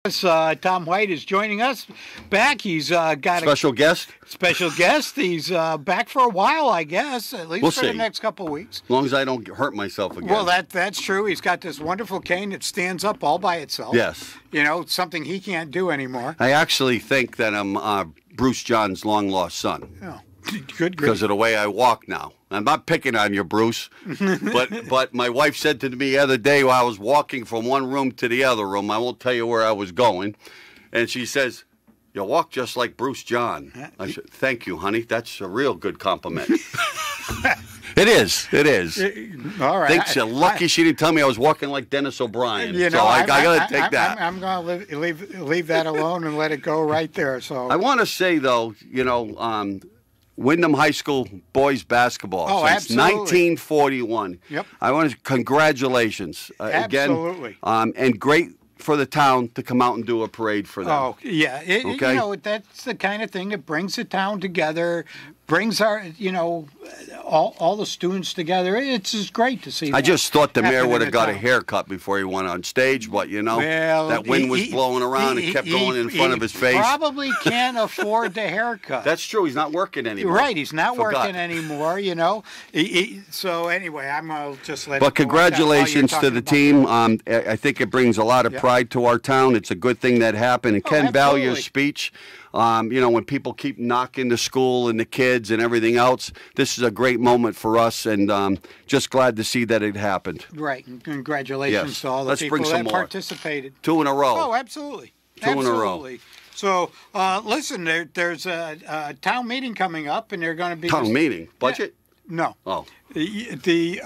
Tom White is joining us back. He's got a special guest. Special guest. He's back for a while, I guess, at least We'll for see. the next couple of weeks. As long as I don't hurt myself again. Well, that's true. He's got this wonderful cane that stands up all by itself. Yes. You know, something he can't do anymore. I actually think that I'm Bruce John's long-lost son. Oh, good grief. Because of the way I walk now. I'm not picking on you, Bruce, but my wife said to me the other day while I was walking from one room to the other room, I won't tell you where I was going, and she says, "You walk just like Bruce John." I said, "Thank you, honey. That's a real good compliment." It is. It is. All right. I think you're lucky she didn't tell me I was walking like Dennis O'Brien. You know, so I got to take that. I'm going to leave that alone and let it go right there. So I want to say, though, you know, Wyndham High School boys basketball since absolutely. 1941. Yep. I want to congratulations Absolutely. again, and great for the town to come out and do a parade for them. Oh yeah, Okay. You know, that's the kind of thing that brings the town together, brings our, you know, all the students together. It's just great to see. I just thought the mayor happen would in have the got a town. haircut before he went on stage, but you know, Well, that wind was blowing around and kept going in front of his face. Probably can't afford the haircut. That's true. He's not working anymore. Right, he's not Forgot. working anymore, you know. So anyway, I'm going to just let But it go like that while you're congratulations to talking the about team. I think it brings a lot of Yeah. pride to our town. It's a good thing that happened. And Ken absolutely. Value's speech, you know, when people keep knocking the school and the kids and everything else, this is a great moment for us, and just glad to see that it happened. Right, and congratulations Yes. to all the Let's people bring some that more. participated. 2 in a row. Oh, absolutely. Two in a row. Absolutely. So, listen, there's a town meeting coming up, and they're going to be Town meeting. Budget? No, Oh. the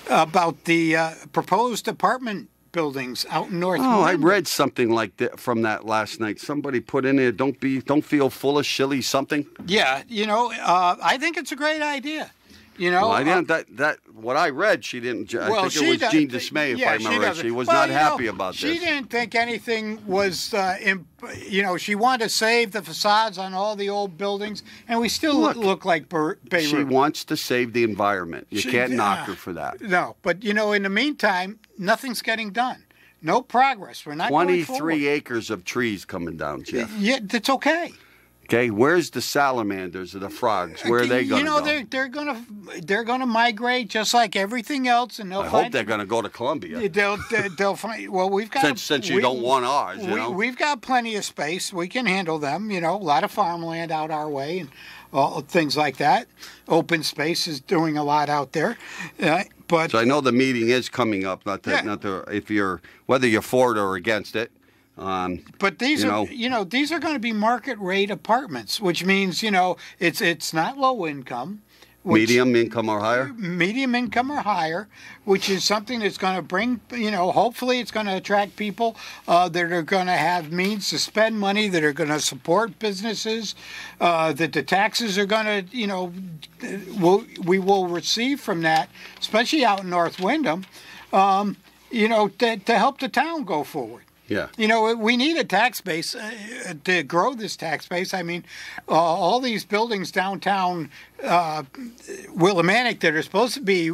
about the proposed apartment buildings out in North. Oh, I Wyndham. read something like that from that last night. Somebody put in there, don't feel full of shilly something. Yeah, you know, I think it's a great idea. You know, Well, I didn't. That what I read, she didn't. I think she it was does- Jean Dismay, if yeah, I remember right. doesn't. She was Well, not you happy know, about She this. didn't think anything was, you know, she wanted to save the facades on all the old buildings, and we still look like Beirut. She wants to save the environment. You can't knock her for that. No, but you know, in the meantime, nothing's getting done. No progress. We're not going 23 forward. acres of trees coming down, Jeff. Yeah, that's okay. Okay, where's the salamanders or the frogs? Where are they going to You know, go? they're gonna migrate just like everything else, and they'll I find. hope they're going to go to Columbia. They'll find. Well, we've got Since you don't want ours, you know. We've got plenty of space. We can handle them. You know, a lot of farmland out our way and all things like that. Open space is doing a lot out there. But So I know the meeting is coming up. Not to if you're whether you're for it or against it. But these you are, know, you know, these are going to be market rate apartments, which means, you know, it's not low income. medium income or higher. Medium income or higher, which is something that's going to bring, you know, hopefully it's going to attract people that are going to have means to spend money, that are going to support businesses, that the taxes are going to, you know, we will receive from that, especially out in North Wyndham, you know, to help the town go forward. Yeah. You know, we need a tax base to grow this tax base. I mean, all these buildings downtown Willimantic that are supposed to be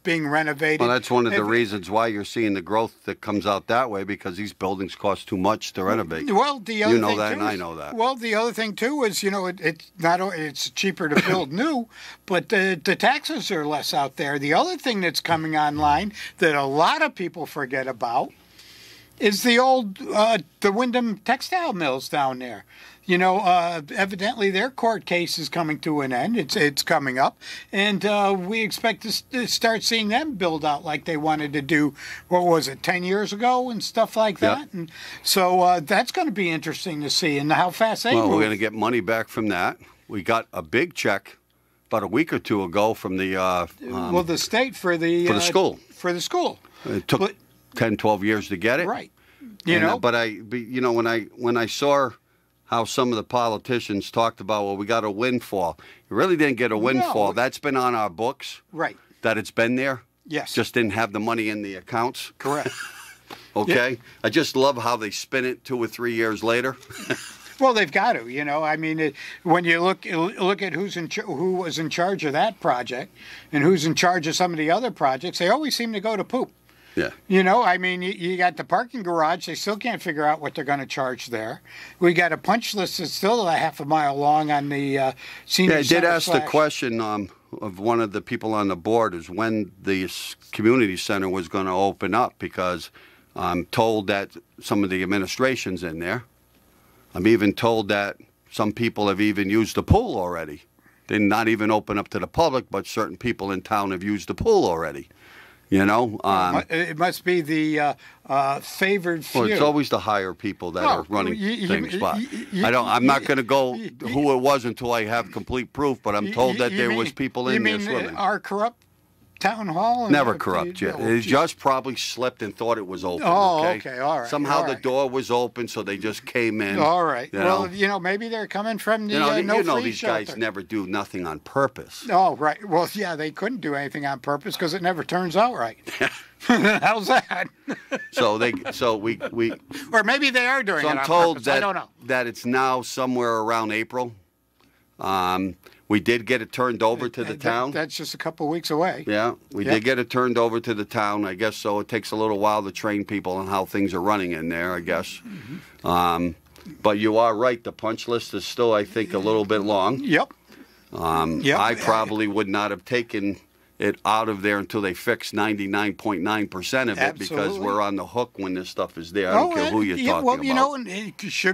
being renovated. Well, that's one of the reasons why you're seeing the growth that comes out that way, because these buildings cost too much to renovate. Well, the other you know thing that, too and I is- know that. Well, the other thing too is, you know, it's cheaper to build new, but the taxes are less out there. The other thing that's coming online that a lot of people forget about is the old the Wyndham textile mills down there. You know, evidently their court case is coming to an end. It's coming up, and we expect to start seeing them build out like they wanted to do. What was it, 10 years ago, and stuff like that. Yep. And so that's going to be interesting to see, and how fast they Well, move. we're going to get money back from that. We got a big check about a week or two ago from the well, the state for the school. For the school. It took But- 10, 12 years to get it. Right. You know, but you know, when I saw how some of the politicians talked about, well, we got a windfall. You really didn't get a windfall. No. That's been on our books. right. That it's been there. Yes. Just didn't have the money in the accounts. Correct. Okay. I just love how they spin it 2 or 3 years later. Well, they've got to, you know. I mean, when you look at who was in charge of that project and who's in charge of some of the other projects, they always seem to go to poop. Yeah. You know, I mean, you got the parking garage. They still can't figure out what they're going to charge there. We got a punch list that's still a half a mile long on the senior Yeah, I did center ask the question of one of the people on the board is when the community center was going to open up, because I'm told that some of the administration's in there. I'm even told that some people have even used the pool already. They're not even open up to the public, but certain people in town have used the pool already. You know, it must be the favored few. well, it's always the higher people that are running things. But I'm not going to go who it was until I have complete proof. But I'm told that there was people in there swimming. Our corrupt town hall? Never corrupt, yet. It just probably slipped and thought it was open. Oh, okay, all right. Somehow all the right. door was open, so they just came in. All right. Well, maybe they're coming from the these guys never do nothing on purpose. Oh, right. Well, yeah, they couldn't do anything on purpose because it never turns out right. How's that? we or maybe they are doing so it I'm on told purpose. that I don't know. that it's now somewhere around April. We did get it turned over to the town. That's just a couple of weeks away. Yeah, we did get it turned over to the town. I guess so. It takes a little while to train people on how things are running in there, I guess. Mm-hmm. But you are right. The punch list is still, I think, a little bit long. Yep. I probably would not have taken it out of there until they fix 99.9% of it, because we're on the hook when this stuff is there. I don't care who you're talking well, about. you know,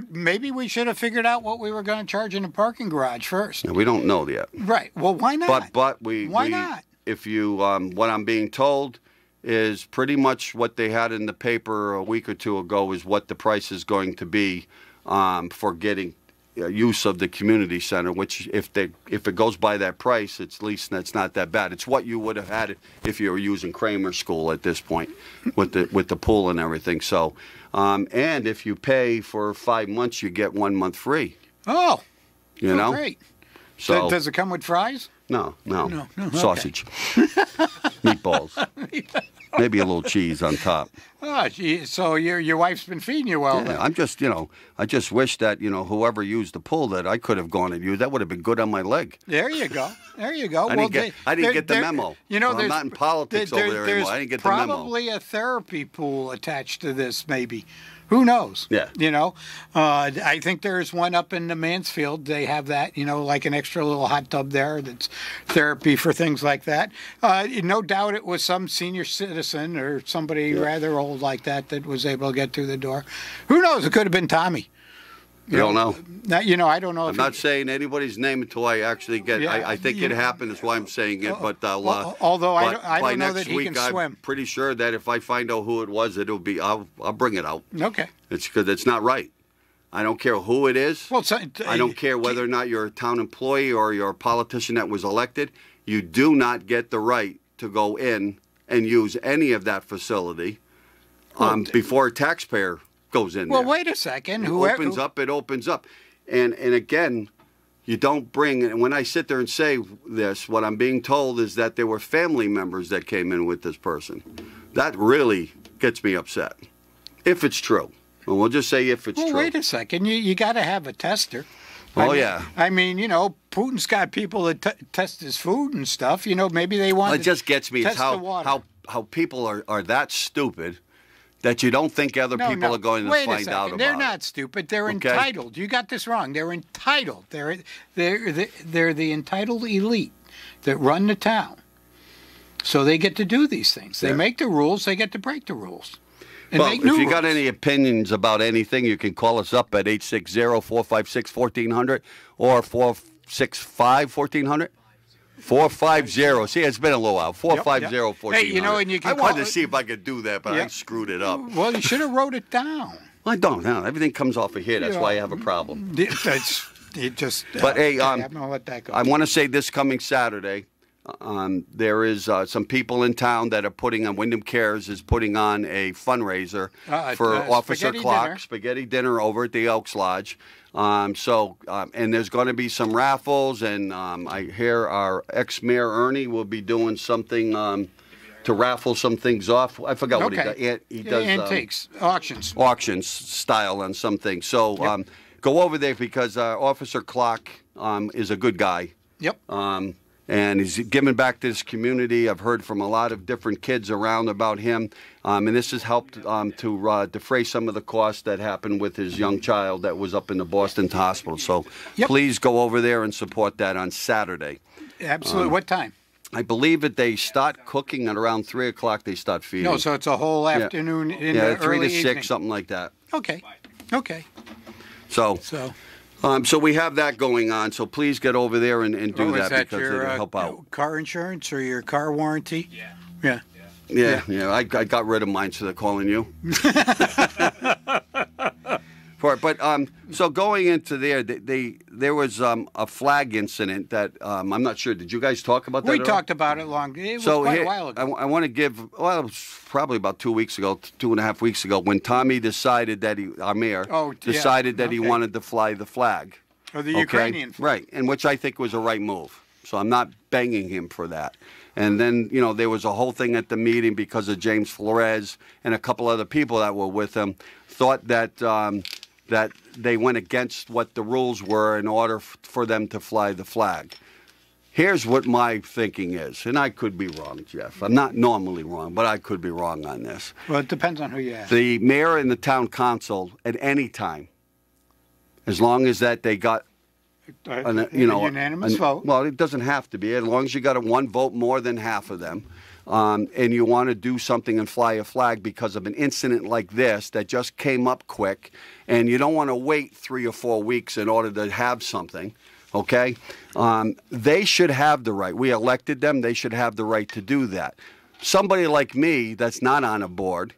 maybe we should have figured out what we were going to charge in the parking garage first. Yeah, we don't know yet. Right. Well, why not? But why not? If you, what I'm being told is pretty much what they had in the paper a week or two ago is what the price is going to be for getting use of the community center, which if it goes by that price, at least that's not that bad. It's what you would have had if you were using Kramer School at this point with the pool and everything. So, and if you pay for 5 months, you get 1 month free. Oh, you know, great. So does it come with fries? No. Sausage, okay. meatballs, maybe a little cheese on top. Oh, gee, so your wife's been feeding you well. Yeah, I'm just, I just wish that, whoever used the pool that I could have gone and used, that would have been good on my leg. There you go. There you go. I didn't get the memo. I'm not in politics over there anymore. I didn't get the memo. There's probably a therapy pool attached to this, maybe. Who knows? Yeah. I think there's one up in the Mansfield. They have that, like an extra little hot tub there that's therapy for things like that. No doubt it was some senior citizen or somebody rather old like that was able to get through the door. Who knows? It could have been Tommy. You don't know. I don't know. I'm not saying anybody's name until I actually get. I think it happened. That's why I'm saying it. But although I don't know that he can swim. I'm pretty sure that if I find out who it was, it'll be. I'll bring it out. Okay. It's because it's not right. I don't care who it is. Well, I don't care whether or not you're a town employee or you're a politician that was elected. You do not get the right to go in and use any of that facility before a taxpayer goes in there. Well, wait a second. It opens up. And again, you don't bring, and when I sit there and say this, what I'm being told is that there were family members that came in with this person. That really gets me upset. If it's true. And we'll just say if it's true. Well, wait a second. You got to have a tester. Yeah. I mean, Putin's got people that test his food and stuff. Maybe they want it just gets me. Test It's the water. how people are that stupid that you don't think other people are going to find out about. They're not stupid. They're entitled. You got this wrong. They're entitled. They're the entitled elite that run the town. So they get to do these things. They make the rules. They get to break the rules. Well, if you got any opinions about anything, you can call us up at 860-456-1400 or 465-1400. 450. See, it's been a little while. 450-1400. Hey, and you can I wanted to see if I could do that, but I screwed it up. Well, you should have wrote it down. I don't know. Everything comes off of here. That's why I have a problem. But hey, I'm gonna let that go. I want to say this coming Saturday, there is some people in town that are putting on, Wyndham Cares is putting on a fundraiser for Officer Clark, spaghetti dinner over at the Elks Lodge. And there's going to be some raffles, and I hear our ex-mayor Ernie will be doing something to raffle some things off. I forgot what he does. He does antiques, auctions style on some things. So go over there because Officer Clark is a good guy. Yep. and he's giving back to this community. I've heard from a lot of different kids around about him, and this has helped to defray some of the costs that happened with his young child that was up in the Boston hospital. So please go over there and support that on Saturday. Absolutely. What time? I believe that they start cooking at around 3 o'clock. They start feeding. No, so it's a whole afternoon in the 3 early to 6, evening. something like that. Okay. So we have that going on. So please get over there and do is that because your, it'll help out. Car insurance or your car warranty? Yeah. I got rid of mine, so they're calling you. But so going into there was a flag incident that I'm not sure. Did you guys talk about that? We talked about it long. It was quite a while ago. I want to give. Well, it was probably about 2 weeks ago, 2.5 weeks ago, when Tommy decided that our mayor decided that he wanted to fly the flag. Or the Ukrainian flag. Right, and which I think was a right move. So I'm not banging him for that. And then, there was a whole thing at the meeting because of James Flores and a couple other people that were with him, thought that that they went against what the rules were in order for them to fly the flag. Here's what my thinking is, and I could be wrong, Jeff. I'm not normally wrong, but I could be wrong on this. Well, it depends on who you ask. The mayor and the town council, at any time, as long as that they got a unanimous vote. Well, it doesn't have to be. As long as you got one vote more than half of them, and you want to do something and fly a flag because of an incident like this that just came up quick, and you don't want to wait 3 or 4 weeks in order to have something, okay? They should have the right. We elected them. They should have the right to do that. Somebody like me that's not on a board,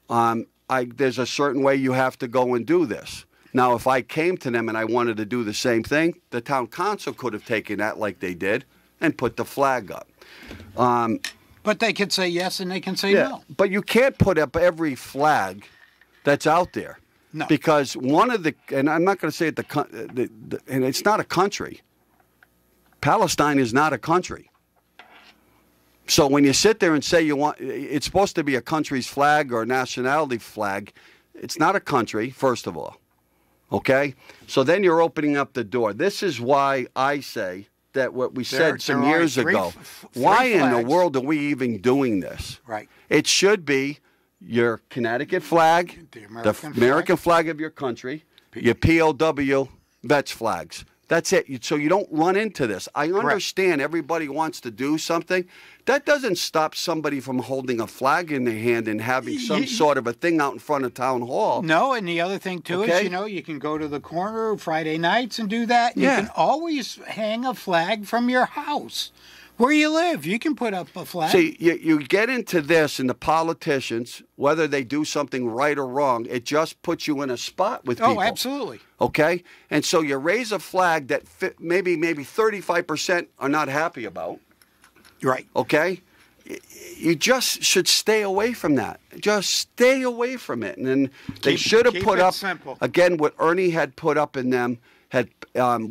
there's a certain way you have to go and do this. Now, if I came to them and I wanted to do the same thing, the town council could have taken that like they did and put the flag up. But they can say yes and they can say no. But you can't put up every flag that's out there. No. Because one of the, and I'm not going to say it, and it's not a country. Palestine is not a country. So when you sit there and say it's supposed to be a country's flag or a nationality flag, it's not a country, first of all. Okay? So then you're opening up the door. This is why I say that what we said some years ago, why in the world are we even doing this? Right. It should be your Connecticut flag, the American flag of your country, your POW vets flags. That's it. So you don't run into this. I understand everybody wants to do something. That doesn't stop somebody from holding a flag in their hand and having some sort of a thing out in front of town hall. No, and the other thing, too, is, you can go to the corner Friday nights and do that. You can always hang a flag from your house. Where you live, you can put up a flag. See, you get into this, and the politicians, whether they do something right or wrong, it just puts you in a spot with people. Oh, absolutely. Okay? And so you raise a flag that maybe 35% are not happy about. Right. Okay? You just should stay away from that. Just stay away from it. And then they should have put up, again, what Ernie had put up in them,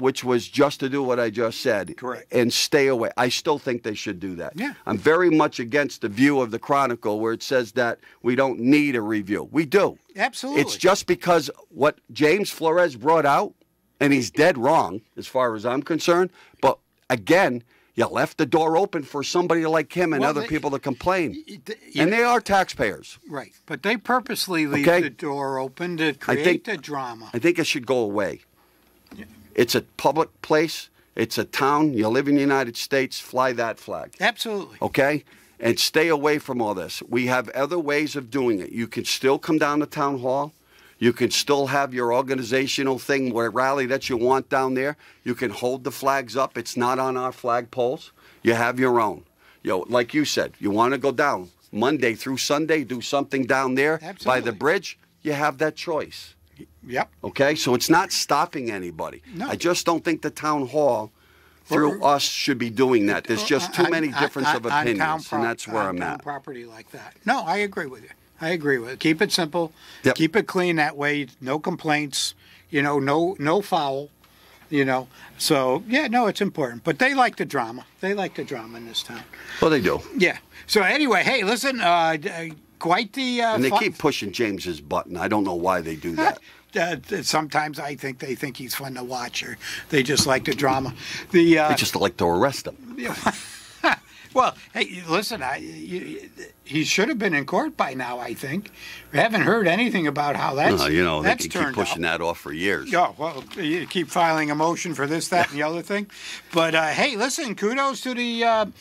which was just to do what I just said. Correct. And stay away. I still think they should do that. Yeah. I'm very much against the view of the Chronicle where it says that we don't need a review. We do. Absolutely. It's just because what James Flores brought out, and he's dead wrong as far as I'm concerned, but again, you left the door open for somebody like him and other people to complain. And they are taxpayers. Right. But they purposely leave the door open to create the drama. I think it should go away. It's a public place. It's a town. You live in the United States. Fly that flag. Absolutely. Okay? And stay away from all this. We have other ways of doing it. You can still come down to town hall. You can still have your organizational thing, rally that you want down there. You can hold the flags up. It's not on our flag poles. You have your own. Like you said, you want to go down Monday through Sunday, do something down there by the bridge. You have that choice. Yep. Okay, so it's not stopping anybody. No. I just don't think the town hall, through us, should be doing that. There's just too many difference of opinions, and that's where I'm at. Property like that. No, I agree with you. I agree with it. Keep it simple. Yep. Keep it clean that way. No complaints. No foul. So it's important. But they like the drama. They like the drama in this town. Well, they do. Yeah. So anyway, hey, listen. Quite the. And they keep pushing James's button. I don't know why they do that. sometimes I think they think he's fun to watch, or they just like the drama. They just like to arrest him. Well, hey, listen, he should have been in court by now, I think. We haven't heard anything about how that's they can keep turned pushing out. that off for years. Yeah, well, you keep filing a motion for this, that, and the other thing. But, hey, listen, kudos to the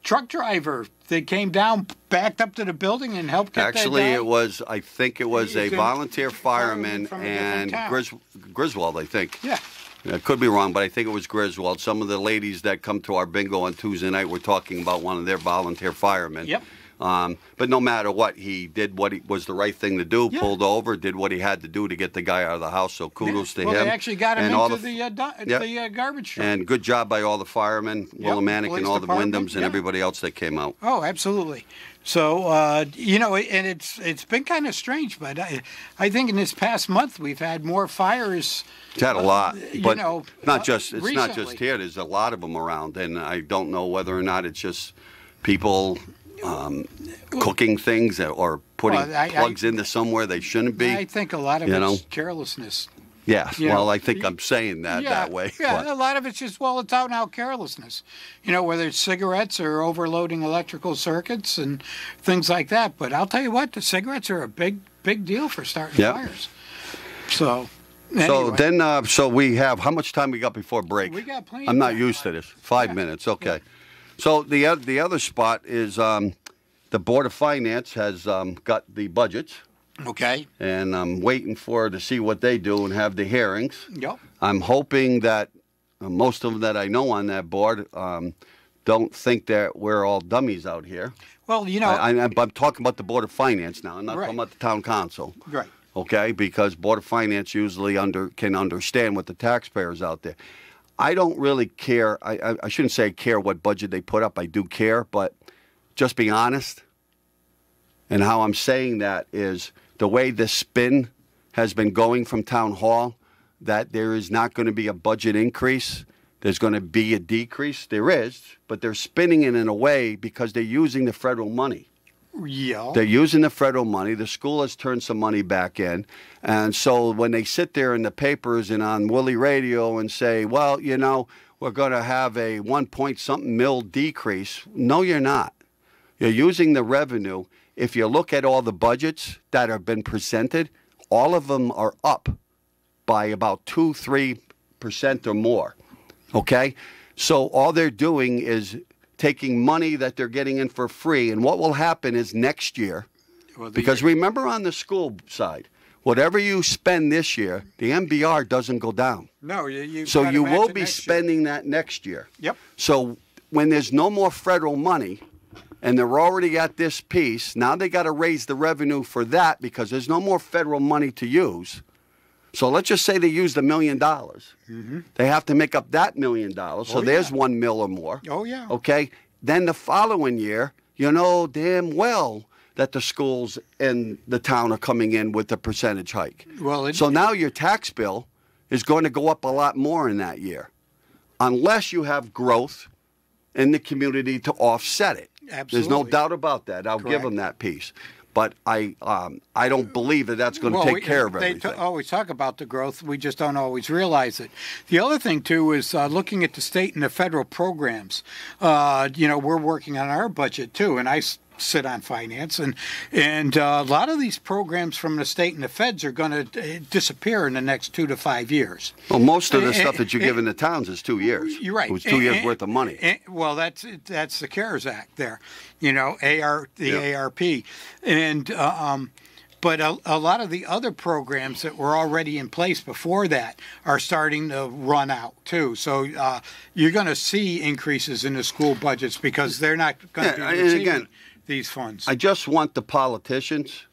truck driver that came down, backed up to the building and helped get Actually, that guy. I think it was a volunteer fireman from a and different Griswold, I think. Yeah. I could be wrong, but I think it was Griswold. Some of the ladies that come to our bingo on Tuesday night were talking about one of their volunteer firemen. Yep. But no matter what, he did what was the right thing to do, Yeah. pulled over, did what he had to do to get the guy out of the house, so kudos to him. Well, they actually got him And all into the garbage truck. And good job by all the firemen, Willimantic police and all the department, Wyndhams and yeah. everybody else that came out. Oh, absolutely. So, and it's been kind of strange, but I think in this past month we've had more fires. It's had a lot, but not just recently. here. There's a lot of them around, and I don't know whether or not it's just people cooking things or putting plugs into somewhere they shouldn't be. I think a lot of it's carelessness. Yeah, I think I'm saying that way. Yeah, but a lot of it's just, it's out and out carelessness. Whether it's cigarettes or overloading electrical circuits and things like that. But I'll tell you what, the cigarettes are a big deal for starting fires. So, anyway. So then, we have, how much time we got before break? We got plenty I'm of not time. used to this. 5 minutes, okay. Yeah. So the other spot is the Board of Finance has got the budgets. Okay. And I'm waiting to see what they do and have the hearings. Yep. I'm hoping that most of them that I know on that board don't think that we're all dummies out here. Well, I'm talking about the Board of Finance now. I'm not talking about the town council. Right. Okay, because Board of Finance usually can understand what the taxpayers out there. I don't really care. I shouldn't say I care what budget they put up. I do care, but just be honest. And how I'm saying that is the way the spin has been going from Town Hall, that there is not going to be a budget increase. There's going to be a decrease. There is, but they're spinning it in a way because they're using the federal money. Yeah. They're using the federal money. The school has turned some money back in. And so when they sit there in the papers and on Willie Radio and say, well, we're going to have a 1-point-something mil decrease. No, you're not. You're using the revenue. If you look at all the budgets that have been presented, all of them are up by about 2-3% or more. Okay? So all they're doing is taking money that they're getting in for free. And what will happen is next year, because remember on the school side, whatever you spend this year, the MBR doesn't go down. No, you So you will be next spending that next year. Yep. So when there's no more federal money, and they're already at this piece, now they got to raise the revenue for that because there's no more federal money to use. So let's just say they used $1 million. Mm-hmm. They have to make up that $1 million. So there's 1 mil or more. Oh, yeah. Okay. Then the following year, you know damn well that the schools and the town are coming in with the percentage hike. So now your tax bill is going to go up a lot more in that year, unless you have growth in the community to offset it. Absolutely. There's no doubt about that. I'll give them that piece. But I don't believe that that's going to take care of everything. They always talk about the growth. We just don't always realize it. The other thing, too, is looking at the state and the federal programs. We're working on our budget, too, and I sit on finance, and a lot of these programs from the state and the feds are going to disappear in the next 2 to 5 years. Well, most of the stuff that you're giving the towns is 2 years. You're right. It was 2 years worth of money. Well, that's the CARES Act there, ARP, and but a lot of the other programs that were already in place before that are starting to run out too. So you're going to see increases in the school budgets because they're not going to be receiving these funds. I just want the politicians,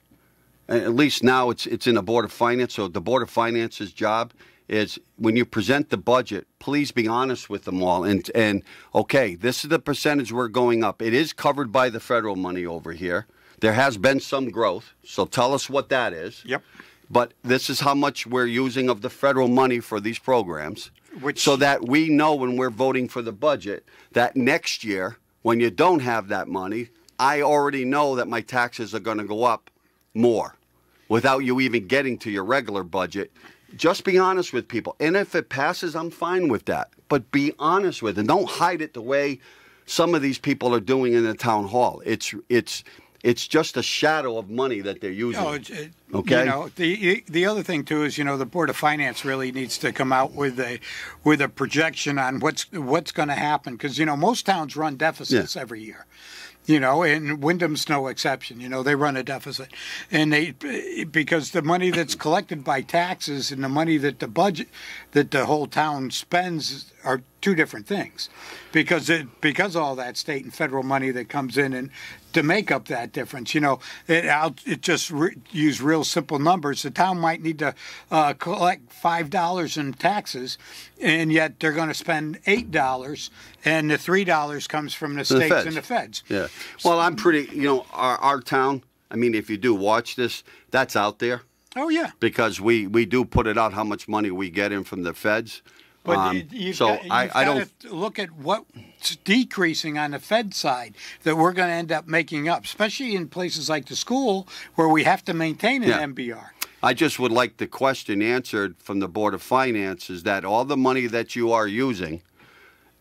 at least now it's in the Board of Finance, so the Board of Finance's job is when you present the budget, please be honest with them all. And okay, this is the percentage we're going up. It is covered by the federal money over here. There has been some growth, so tell us what that is. Yep. But this is how much we're using of the federal money for these programs, so that we know when we're voting for the budget that next year, when you don't have that money, I already know that my taxes are going to go up more. without you even getting to your regular budget. Just be honest with people. And if it passes, I'm fine with that. But be honest with it. Don't hide it the way some of these people are doing in the town hall. It's just a shadow of money that they're using. Okay. You know, the other thing too is, you know, the Board of Finance really needs to come out with a projection on what's going to happen, because, you know, most towns run deficits every year. You know, and Wyndham's no exception. You know, they run a deficit, and because the money that's collected by taxes and the money that the whole town spends are two different things, because all that state and federal money that comes in and to make up that difference. You know, use real simple numbers. The town might need to collect $5 in taxes, and yet they're going to spend $8, and the $3 comes from the states and the feds. Yeah. Well, I'm pretty. You know, our town. I mean, if you do watch this, that's out there. Oh yeah. Because we do put it out how much money we get in from the feds. But you've got to look at what's decreasing on the Fed side that we're going to end up making up, especially in places like the school where we have to maintain an MBR. I just would like the question answered from the Board of Finance, is that all the money that you are using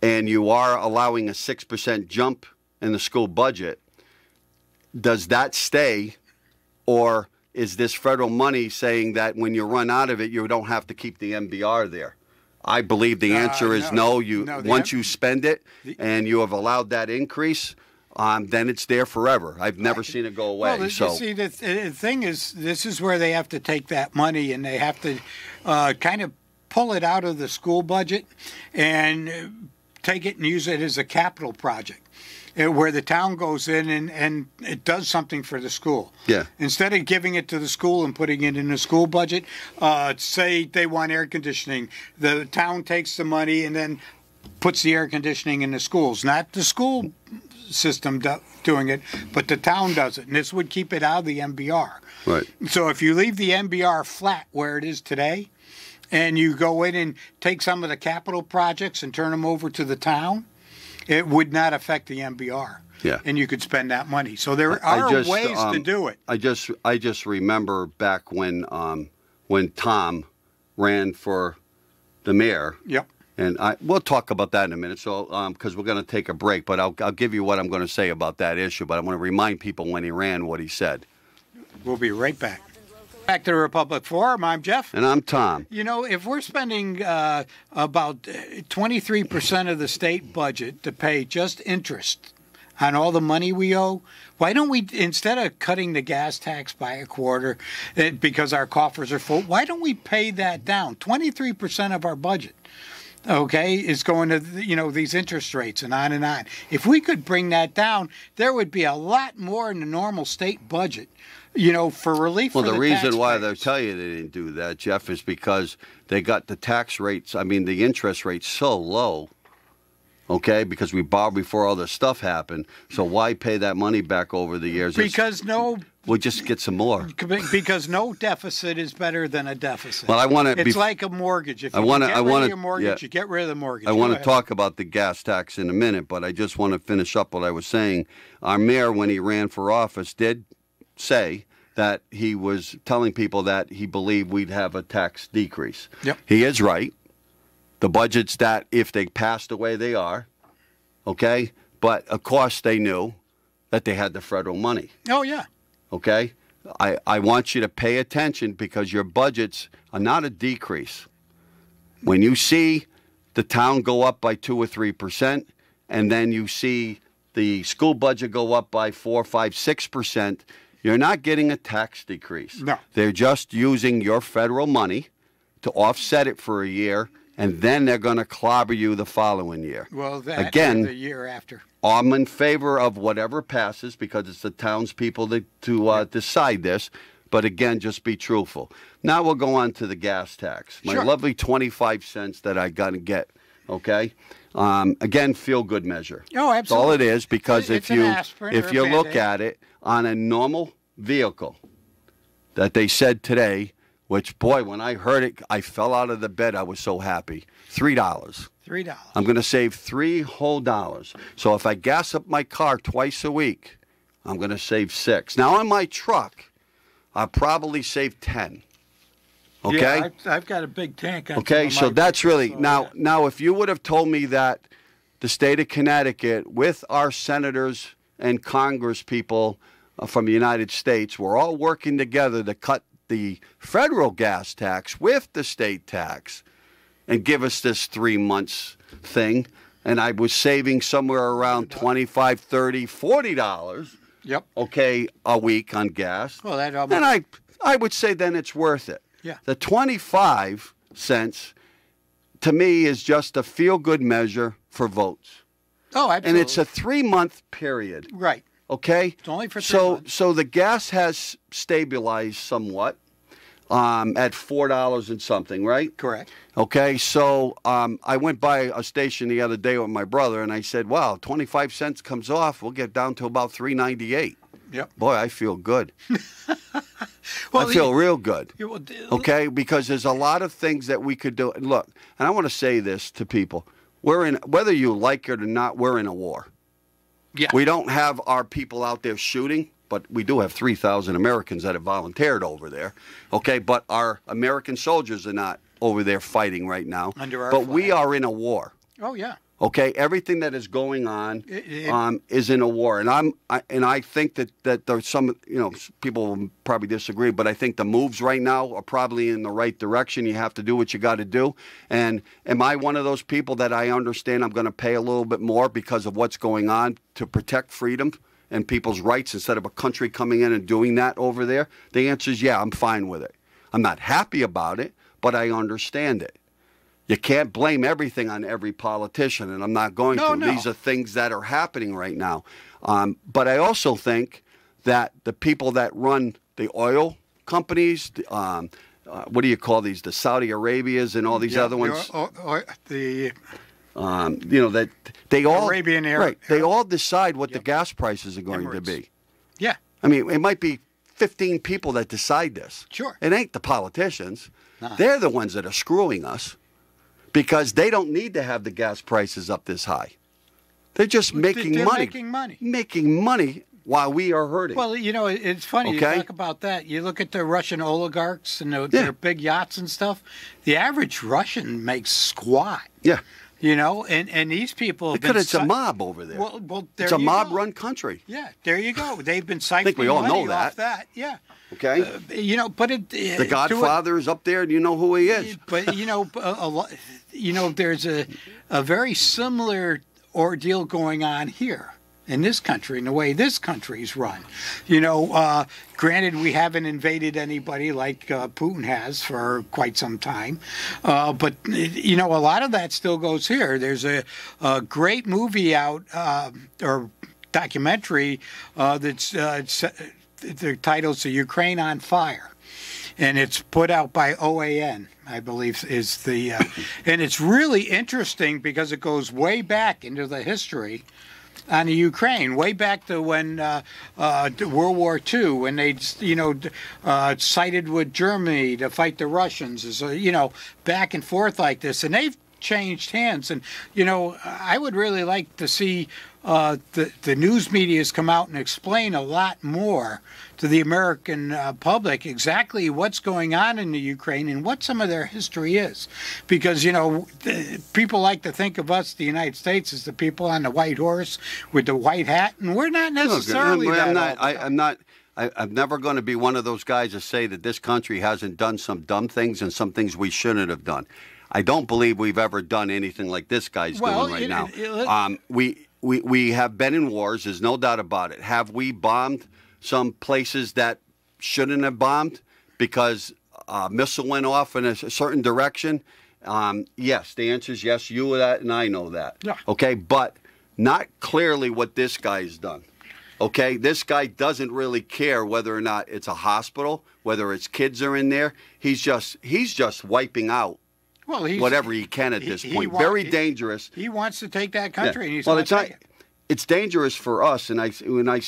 and you are allowing a 6% jump in the school budget, does that stay, or is this federal money saying that when you run out of it, you don't have to keep the MBR there? I believe the answer is no. Once you spend it and you have allowed that increase, then it's there forever. I've never seen it go away. Well, you see, the thing is, this is where they have to take that money and they have to kind of pull it out of the school budget and take it and use it as a capital project, where the town goes in and it does something for the school. Yeah. Instead of giving it to the school and putting it in the school budget, say they want air conditioning, the town takes the money and then puts the air conditioning in the schools. Not the school system doing it, but the town does it. And this would keep it out of the MBR. Right. So if you leave the MBR flat where it is today, and you go in and take some of the capital projects and turn them over to the town, it would not affect the MBR. Yeah. And you could spend that money. So there are ways to do it. I just remember back when Tom ran for the mayor. Yep. And we'll talk about that in a minute. So because we're going to take a break, but I'll give you what I'm going to say about that issue. But I want to remind people when he ran what he said. We'll be right back. Back to the Republic Forum. I'm Jeff. And I'm Tom. You know, if we're spending about 23% of the state budget to pay just interest on all the money we owe, why don't we, instead of cutting the gas tax by a quarter because our coffers are full, why don't we pay that down? 23% of our budget, okay, is going to, you know, these interest rates and on and on. If we could bring that down, there would be a lot more in the normal state budget, you know, for relief for the taxpayers. Well, the reason why they'll tell you they didn't do that, Jeff, is because they got the tax rates, the interest rates so low, okay, because we borrowed before all this stuff happened. So why pay that money back over the years? We'll just get some more. Because no deficit is better than a deficit. Well, it's like a mortgage. If you get rid of your mortgage, you get rid of the mortgage. I want to talk about the gas tax in a minute, but I just want to finish up what I was saying. Our mayor, when he ran for office, did say that he was telling people that he believed we'd have a tax decrease. Yep. He is right. The budgets that, if they passed the way they are, okay, but of course they knew that they had the federal money. Oh, yeah. Okay? I want you to pay attention because your budgets are not a decrease. When you see the town go up by 2 or 3%, and then you see the school budget go up by 4, 5, 6%, you're not getting a tax decrease. No. They're just using your federal money to offset it for a year, and then they're going to clobber you the following year. Well, that again, the year after. I'm in favor of whatever passes because it's the townspeople to decide this. But again, just be truthful. Now we'll go on to the gas tax. My lovely 25 cents that I got to get, okay? Again, feel-good measure. Oh, absolutely. That's all it is, because if you look Band-Aid. at it on a normal vehicle that they said today, which, boy, when I heard it, I fell out of the bed. I was so happy. $3. $3. I'm going to save $3 whole. So if I gas up my car twice a week, I'm going to save $6. Now on my truck, I'll probably save 10. Okay? Yeah, I've got a big tank on Okay, some so of my that's vehicles, really so, now. yeah. Now, if you would have told me that the state of Connecticut, with our senators and Congress people from the United States, we're all working together to cut the federal gas tax with the state tax, and give us this 3 months thing, and I was saving somewhere around $25, $30, $40. Yep. Okay, a week on gas. Well, that almost. Then I would say then it's worth it. Yeah. The 25 cents to me is just a feel-good measure for votes. Oh, absolutely. And it's a 3-month period. right. Okay? It's only for 3 months. So the gas has stabilized somewhat at $4 and something, right? Correct. Okay, so I went by a station the other day with my brother, and I said, "Wow, 25 cents comes off, we'll get down to about $3.98." Yep. Boy, I feel good. Well, I feel real good. Okay. Okay, because there's a lot of things that we could do. And look, and I want to say this to people: whether you like it or not, we're in a war. Yeah. We don't have our people out there shooting, but we do have 3,000 Americans that have volunteered over there. Okay, but our American soldiers are not over there fighting right now. Under our but we flag. are in a war. Oh yeah. Okay, everything that is going on It- is in a war, and I think that there's some, people will probably disagree, but I think the moves right now are probably in the right direction. You have to do what you got to do. And am I one of those people that I understand I'm going to pay a little bit more because of what's going on to protect freedom and people's rights instead of a country coming in and doing that over there? The answer is yeah, I'm fine with it. I'm not happy about it, but I understand it. You can't blame everything on every politician, and I'm not going to. No. These are things that are happening right now. But I also think that the people that run the oil companies, what do you call these? The Saudi Arabias and all these other ones. The That they all Arabian Air- right. They all decide what the gas prices are going to Emirates. be. yeah. I mean, it might be 15 people that decide this. Sure. It ain't the politicians. Nah. They're the ones that are screwing us because they don't need to have the gas prices up this high. They're just making They're money. making money. Making money while we are hurting. Well, it's funny you Okay. talk about that. You look at the Russian oligarchs and their big yachts and stuff. The average Russian makes squat. yeah. And these people have Because been it's a mob over there. Well, there it's a you mob-run go. country. Yeah, there you go. They've been siphoning think we all money know off that. that. Yeah. Okay? But it The Godfather is up there, and you know who he is. But there's a very similar ordeal going on here in this country, in the way this country's run. Granted, we haven't invaded anybody like Putin has for quite some time, but a lot of that still goes here. There's a great movie out or documentary that's the title's "The Ukraine on Fire." And it's put out by OAN, I believe, is the, and it's really interesting because it goes way back into the history on the Ukraine, way back to when World War II, when they, sided with Germany to fight the Russians, back and forth like this, and they've changed hands. And I would really like to see the news media's come out and explain a lot more to the American public exactly what's going on in the Ukraine and what some of their history is. Because, people like to think of us, the United States, as the people on the white horse with the white hat, and we're not necessarily that. I'm never going to be one of those guys to say that this country hasn't done some dumb things and some things we shouldn't have done. I don't believe we've ever done anything like this guy's doing right now. We have been in wars. There's no doubt about it. Have we bombed some places that shouldn't have bombed because a missile went off in a certain direction? Yes, the answer is yes. You know that, and I know that. Yeah. Okay, but not clearly what this guy's done. Okay, this guy doesn't really care whether or not it's a hospital, whether its kids are in there. He's just wiping out whatever he can at this point. Very dangerous. He wants to take that country, and he's well, going it's to not. take it. It's dangerous for us, and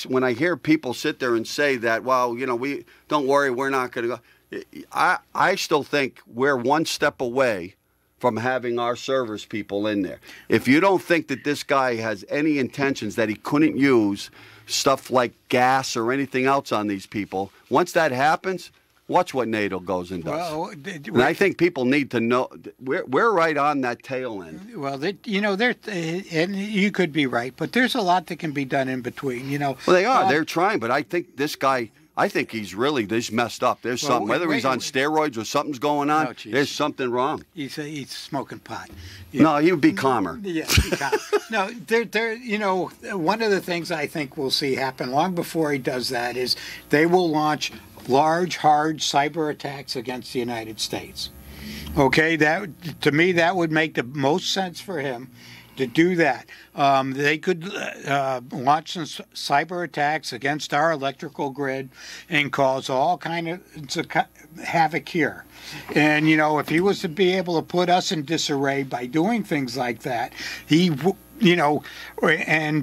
when I hear people sit there and say that, well, we don't worry, we're not going to go. I still think we're one step away from having our service people in there. If you don't think that this guy has any intentions that he couldn't use stuff like gas or anything else on these people. Once that happens, watch what NATO goes and does. Well, and I think people need to know we're right on that tail end. Well, and you could be right, but there's a lot that can be done in between. Well, they are. They're trying, but I think this guy. I think he's messed up. There's something. Whether he's on steroids or something's going on, there's something wrong. He's smoking pot. No, he would be calmer. Yeah, be calm. No, one of the things I think we'll see happen long before he does that is they will launch large, hard cyber attacks against the United States. Okay, to me that would make the most sense for him to do that. They could launch some cyber attacks against our electrical grid and cause all kind of havoc here. And if he was to be able to put us in disarray by doing things like that, and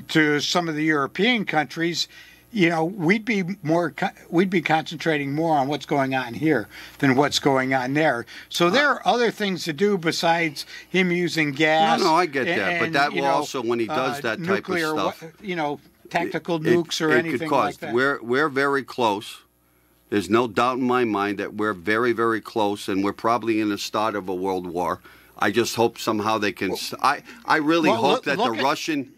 to some of the European countries, we'd be concentrating more on what's going on here than what's going on there. So there are other things to do besides him using gas. No, I get that, but that will also, when he does that type of stuff, tactical nukes or anything like that. We're very close. There's no doubt in my mind that we're very, very close, and we're probably in the start of a world war. I just hope somehow they can. I really hope that the Russian.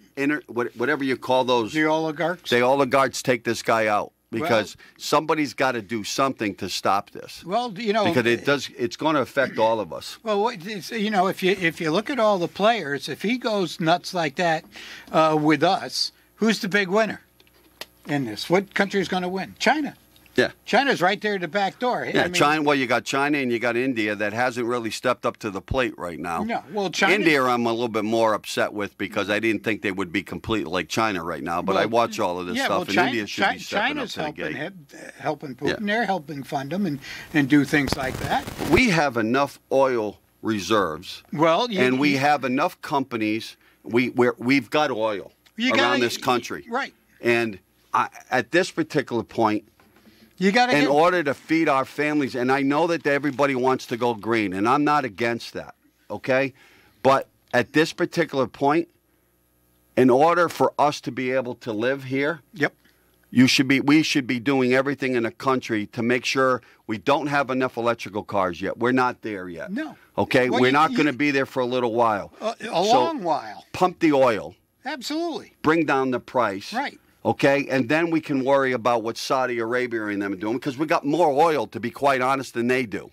Whatever you call those, the oligarchs take this guy out, because somebody's got to do something to stop this. Well, because it's going to affect all of us. Well, if you look at all the players, if he goes nuts like that with us, who's the big winner in this? What country is going to win? China. Yeah, China's right there at the back door. Yeah, China. Well, you got China and you got India that hasn't really stepped up to the plate right now. No, well, China. India, I'm a little bit more upset with, because I didn't think they would be completely like China right now. But I watch all of this stuff, and India should be stepping up to the gate. Helping Putin. Yeah. They're helping fund them and do things like that. We have enough oil reserves. Well, and we have enough companies. We've got oil around this country, right? And at this particular point. In order to feed our families, and I know that everybody wants to go green, and I'm not against that, okay? But at this particular point, in order for us to be able to live here, we should be doing everything in the country to make sure we don't have enough electrical cars yet. We're not there yet. No. Okay? We're not going to be there for a little while. A long while. Pump the oil. Absolutely. Bring down the price. Right. Okay, and then we can worry about what Saudi Arabia and them are doing, because we got more oil, to be quite honest, than they do.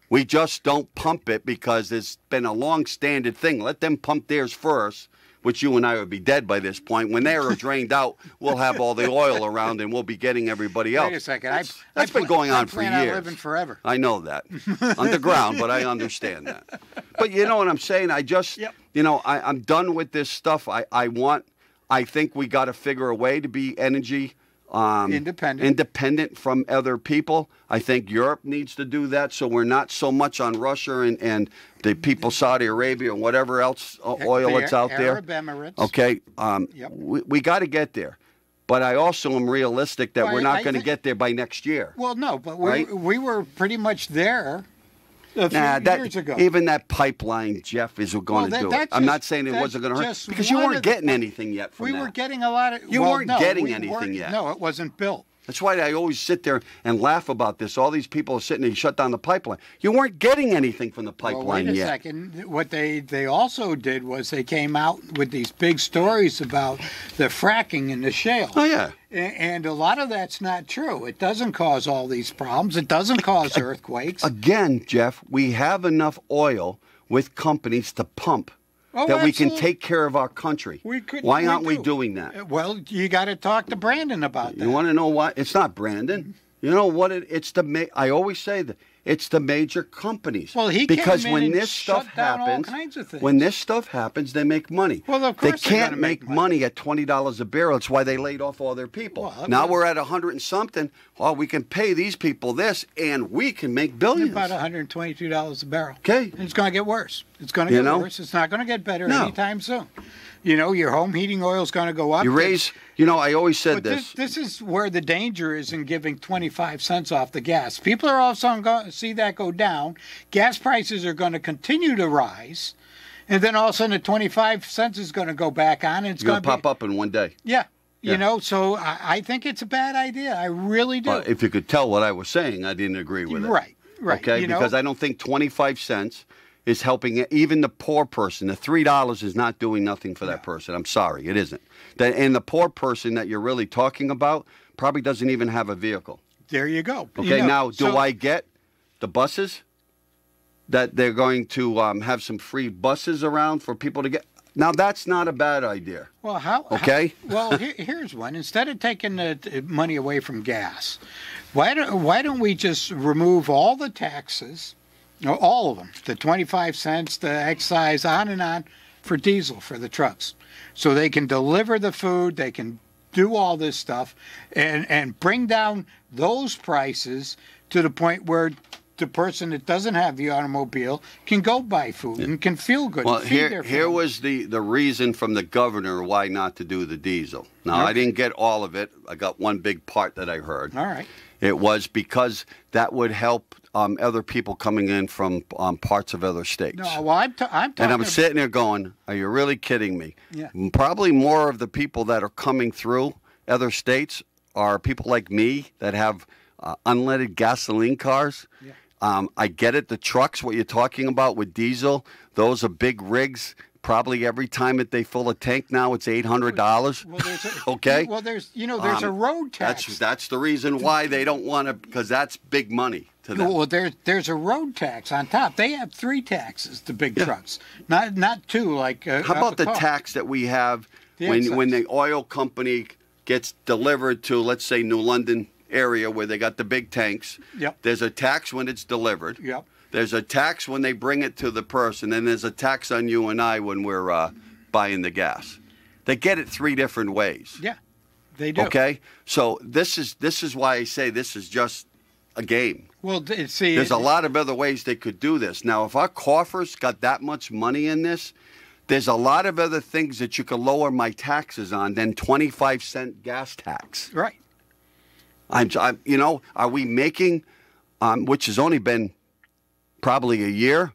We just don't pump it because it's been a long-standing thing. Let them pump theirs first, which you and I would be dead by this point. When they are drained out, we'll have all the oil around and we'll be getting everybody else. Wait a second. That's been going on for years. I plan on living forever. I know that. Underground, but I understand that. But you know what I'm saying? I just, I'm done with this stuff. I think we got to figure a way to be energy independent from other people. I think Europe needs to do that, so we're not so much on Russia and the people, Saudi Arabia and whatever else oil that's out there. Arab Emirates. Okay, we got to get there. But I also am realistic that we're not going to get there by next year. Well, no, but we were pretty much there. A few years ago. Even that pipeline, Jeff, is going to do it. I'm not saying it wasn't going to hurt, because you weren't getting anything yet from that. We were getting a lot of... You weren't getting anything yet. No, it wasn't built. That's why I always sit there and laugh about this. All these people are sitting there, you shut down the pipeline. You weren't getting anything from the pipeline yet. Wait a second. What they also did was they came out with these big stories about the fracking in the shale. Oh, yeah. And a lot of that's not true. It doesn't cause all these problems. It doesn't cause earthquakes. Again, Jeff, we have enough oil with companies to pump. That we can take care of our country. Why aren't we doing that? Well, you got to talk to Brandon about that. You want to know why? It's not Brandon. You know what? I always say that it's the major companies. Well, because when this stuff happens, when this stuff happens, they make money. Well, of course they can't make money at $20 a barrel. It's why they laid off all their people. Well, now we're at 100 and something. Oh, we can pay these people this, and we can make billions. About $122 a barrel. Okay, and it's going to get worse. It's going to get worse. It's not going to get better anytime soon. Your home heating oil is going to go up. I always said this. This is where the danger is in giving 25 cents off the gas. People are also going to see that go down. Gas prices are going to continue to rise. And then all of a sudden the 25 cents is going to go back on. And it's going to pop up in one day. Yeah. You know, so I think it's a bad idea. I really do. If you could tell what I was saying, I didn't agree with it. Right. Okay, you because know? I don't think 25 cents is helping even the poor person. The $3 is not doing nothing for that person. I'm sorry, it isn't. And the poor person that you're really talking about probably doesn't even have a vehicle. There you go. Okay, you know, now, do I get the buses? That they're going to have some free buses around for people to get? Now, that's not a bad idea. Well, how? Okay. Here's one. Instead of taking the money away from gas, why don't we just remove all the taxes, all of them, the 25 cents, the excise, on and on, for diesel for the trucks, so they can deliver the food, they can do all this stuff, and bring down those prices to the point where the person that doesn't have the automobile can go buy food and can feel good. Well, and feed their here family. was the reason from the governor why not to do the diesel. Now, I didn't get all of it. I got one big part that I heard. All right. It was because that would help other people coming in from parts of other states. No, well, I'm talking. And I'm sitting there going, are you really kidding me? Yeah. Probably more of the people that are coming through other states are people like me that have unleaded gasoline cars. Yeah. I get it. The trucks, what you're talking about with diesel, those are big rigs. Probably every time that they fill a tank now, it's $800. Well, okay. Well, there's a road tax. That's the reason why they don't want to, because that's big money to them. Well, there's a road tax on top. They have 3 taxes, the big trucks, not 2 like. How about the tax that we have when the oil company gets delivered to, let's say, New London area where they got the big tanks? Yep. There's a tax when it's delivered. Yep. There's a tax when they bring it to the person, and there's a tax on you and I when we're buying the gas. They get it 3 different ways. Yeah, they do. Okay, so this is why I say this is just a game. Well, see, There's a lot of other ways they could do this. Now, if our coffers got that much money in this, there's a lot of other things that you could lower my taxes on than 25-cent gas tax. Right. Are we making, which has only been probably a year,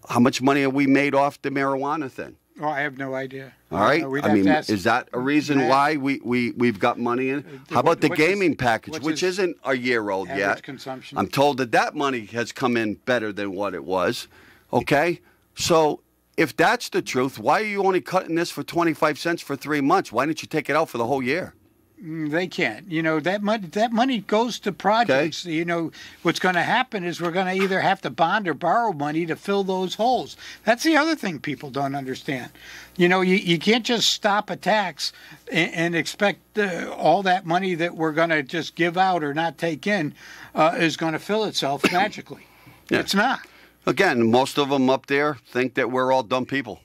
how much money have we made off the marijuana thing? Oh, I have no idea. All right. I mean, is that a reason why we've got money in it? How about the gaming package, which isn't a year old yet? Consumption. I'm told that money has come in better than what it was. Okay. So if that's the truth, why are you only cutting this for 25 cents for 3 months? Why didn't you take it out for the whole year? They can't. That money goes to projects. Okay. What's going to happen is we're going to either have to bond or borrow money to fill those holes. That's the other thing people don't understand. You can't just stop a tax and expect all that money that we're going to just give out or not take in is going to fill itself magically. Yeah. It's not. Again, most of them up there think that we're all dumb people.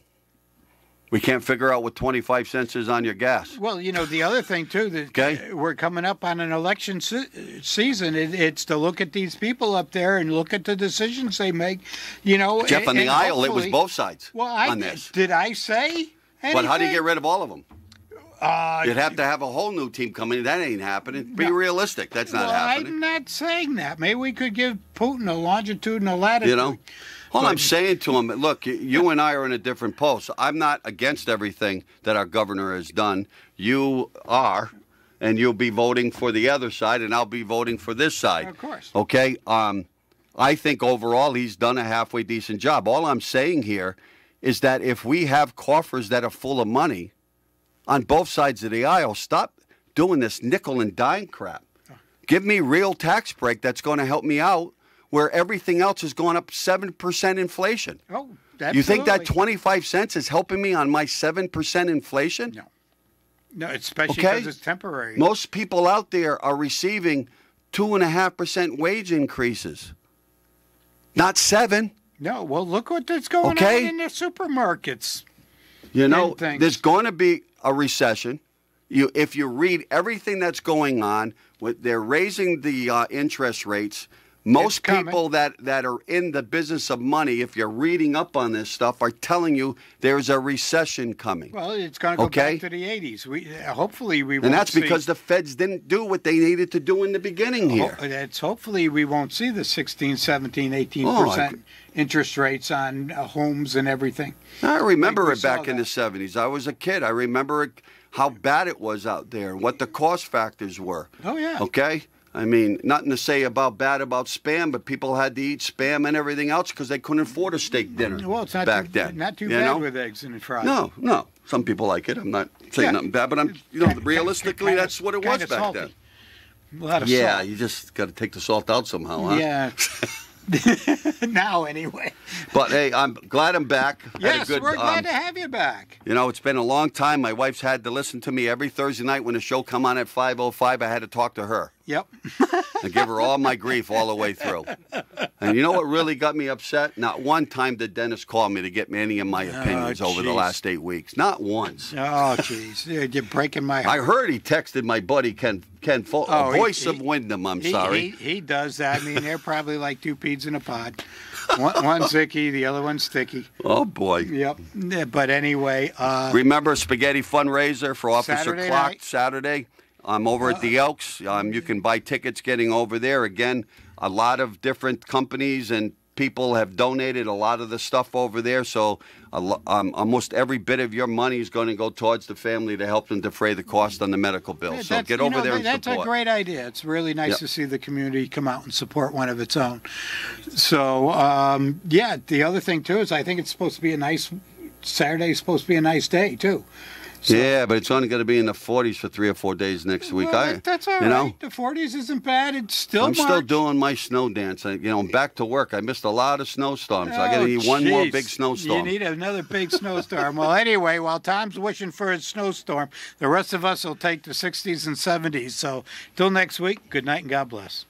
We can't figure out what 25 cents is on your gas. Well, the other thing, too, that we're coming up on an election season, it's to look at these people up there and look at the decisions they make, Jeff, on the aisle, it was both sides on this. Did I say anything? But how do you get rid of all of them? You'd have to have a whole new team come in. That ain't happening. Be realistic. That's not happening. I'm not saying that. Maybe we could give Putin a longitude and a latitude. All I'm saying to him, look, you and I are in a different post. I'm not against everything that our governor has done. You are, and you'll be voting for the other side, and I'll be voting for this side. Of course. Okay? I think overall he's done a halfway decent job. All I'm saying here is that if we have coffers that are full of money on both sides of the aisle, stop doing this nickel and dime crap. Give me real tax break that's going to help me out, where everything else is going up 7% inflation. Oh, absolutely. You think that 25 cents is helping me on my 7% inflation? No, especially because it's temporary. Most people out there are receiving 2.5% wage increases, not 7. No, well, look what's going on in the supermarkets. There's going to be a recession. If you read everything that's going on, they're raising the interest rates. Most people that are in the business of money, if you're reading up on this stuff, are telling you there's a recession coming. Well, it's going to go back to the 80s. Hopefully we won't. And that's because the feds didn't do what they needed to do in the beginning here. Hopefully we won't see the 16, 17, 18% interest rates on homes and everything. I remember it back in the 70s. I was a kid. I remember it. how bad it was out there and what the cost factors were. Oh, yeah. Okay? I mean, nothing to say bad about Spam, but people had to eat Spam and everything else because they couldn't afford a steak dinner Well, it's not back too, then. not too you bad know? with eggs and fries. No. Some people like it. I'm not saying Yeah. nothing bad, but realistically, Kinda- that's what it was kinda back salty. then. A lot of Yeah, salt. you just got to take the salt out somehow, huh? Yeah. Now, anyway. But hey, I'm glad I'm back. Had a Yes, good, we're glad to have you back. You know, it's been a long time. My wife's had to listen to me every Thursday night when the show come on at 5:05. I had to talk to her Yep. and give her all my grief all the way through. And you know what really got me upset? Not one time did Dennis call me to get me any of my opinions over the jeez. last 8 weeks. Not once. Oh, jeez. You're breaking my heart. I heard he texted my buddy Ken Oh, Voice of Wyndham. I'm sorry. He does that. I mean, they're probably like two peas in a pod. One's icky, the other one's sticky. Oh boy. Yep. Yeah, but anyway, Remember Spaghetti Fundraiser for Officer Saturday Clock night. Saturday? I'm over at the Elks. You can buy tickets getting over there. Again, a lot of different companies and people have donated a lot of the stuff over there. So almost every bit of your money is going to go towards the family to help them defray the cost on the medical bill. So that's- get over there and that's support. a great idea. It's really nice Yep. to see the community come out and support one of its own. So, yeah, the other thing, too, is I think it's supposed to be Saturday's supposed to be a nice day, too. So, Yeah, but it's only going to be in the 40s for 3 or 4 days next week. well, that's all right. you know, The 40s isn't bad. It's still I'm still March. doing my snow dance. I'm back to work. I missed a lot of snowstorms. I got to need one more jeez. big snowstorm. You need another big snowstorm. Well, anyway, while Tom's wishing for a snowstorm, the rest of us will take the 60s and 70s. So, till next week, good night and God bless.